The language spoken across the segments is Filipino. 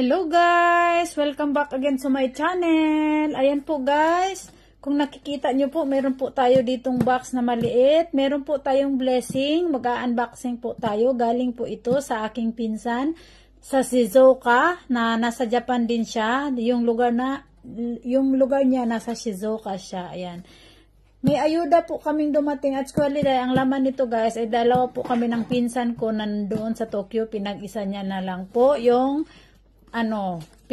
Hello guys! Welcome back again to my channel. Ayan po guys, kung nakikita nyo po, meron po tayo ditong box na maliit. Meron po tayong blessing. Mag-unboxing po tayo. Galing po ito sa aking pinsan sa Shizuoka na nasa Japan din siya. Yung lugar niya nasa Shizuoka siya. Ayan. May ayuda po kaming dumating at actually ang laman nito guys ay dalawa po kami ng pinsan ko nandoon sa Tokyo. Pinag-isa niya na lang po yung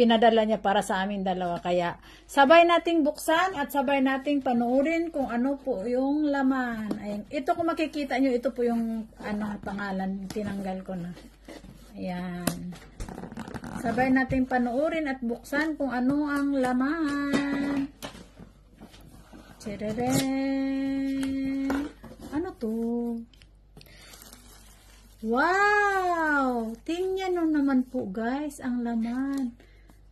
pinadala niya para sa amin dalawa. Kaya sabay nating buksan at sabay nating panoorin kung ano po yung laman. Ayan. Ito kung makikita nyo, ito po yung pangalan. Tinanggal ko na. Ayan. Sabay nating panoorin at buksan kung ano ang laman. Tadadaan! Ano to? Wow! Tingnan nyo naman po guys ang laman.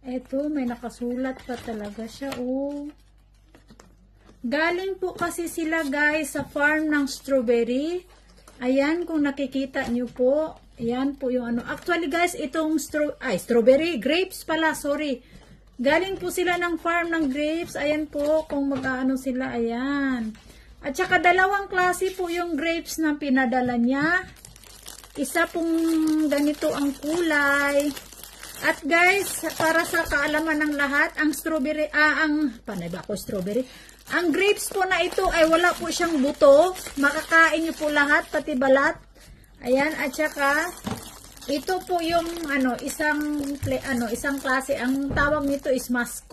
Eto, may nakasulat pa talaga siya. Oh. Galing po kasi sila guys sa farm ng strawberry. Ayan, kung nakikita nyo po. Ayan po yung ano. Actually guys, itong strawberry, grapes pala, sorry. Galing po sila ng farm ng grapes. Ayan po, kung mag-ano sila, ayan. At saka dalawang klase po yung grapes na pinadala niya. Isa pong ganito ang kulay. At guys, para sa kaalaman ng lahat, ang strawberry, ang grapes po na ito ay wala po siyang buto. Makakain niyo po lahat, pati balat. Ayan, at saka ito po yung isang klase. Ang tawag nito is muscat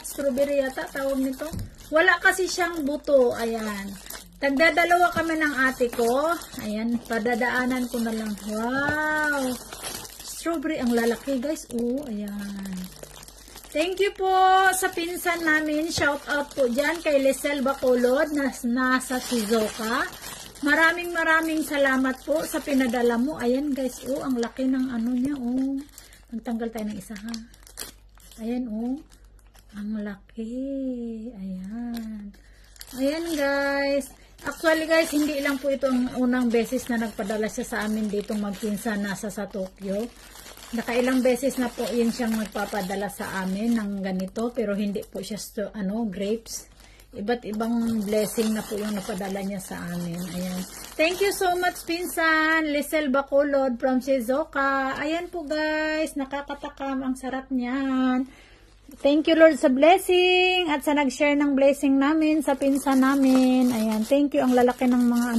strawberry yata tawag nito. Wala kasi siyang buto. Ayan. Tagdadalawa kami ng ate ko. Ayan, padadaanan ko na lang. Wow! Strawberry ang lalaki, guys. Oh, ayan. Thank you po sa pinsan namin. Shout out po dyan kay Lisel Bacolod na nasa Shizuoka. Maraming salamat po sa pinadala mo. Ayan guys, oh, ang laki ng ano niya, oh. Magtanggal tayo ng isa, ha. Ayan, oh. Ang laki. Ayan. Ayan guys. Actually guys, hindi lang po ito ang unang beses na nagpadala siya sa amin ditong magpinsan nasa sa Tokyo. Nakailang beses na po yun siyang nagpapadala sa amin ng ganito, pero hindi po siya grapes. Iba't ibang blessing na po yung napadala niya sa amin. Ayan. Thank you so much, pinsan. Lisel Bacolod from Shizuoka. Ayan po guys. Nakakatakam. Ang sarap niyan. Thank you Lord sa blessing. At sa nag-share ng blessing namin sa pinsan namin. Ayan. Thank you. Ang lalaki ng mga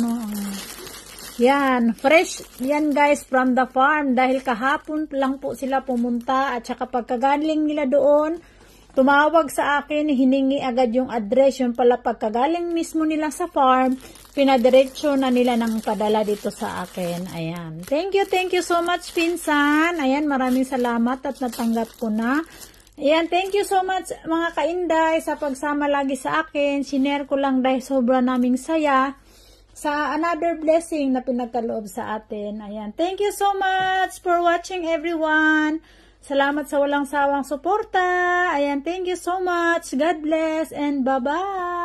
yan. Fresh. Yan guys from the farm. Dahil kahapon lang po sila pumunta. At saka pagkagaling nila doon, tumawag sa akin, hiningi agad yung address. Yung pala pagkagaling mismo nila sa farm, pinadiretso na nila ng padala dito sa akin. Ayan. Thank you so much, pinsan. Ayan, maraming salamat at natanggap ko na. Ayan, thank you so much mga kainday sa pagsama lagi sa akin. Sinare ko lang dahil sobra naming saya sa another blessing na pinagkaloob sa atin. Ayan, thank you so much for watching everyone. Salamat sa walang sawang suporta. Ayan, thank you so much. God bless and bye-bye.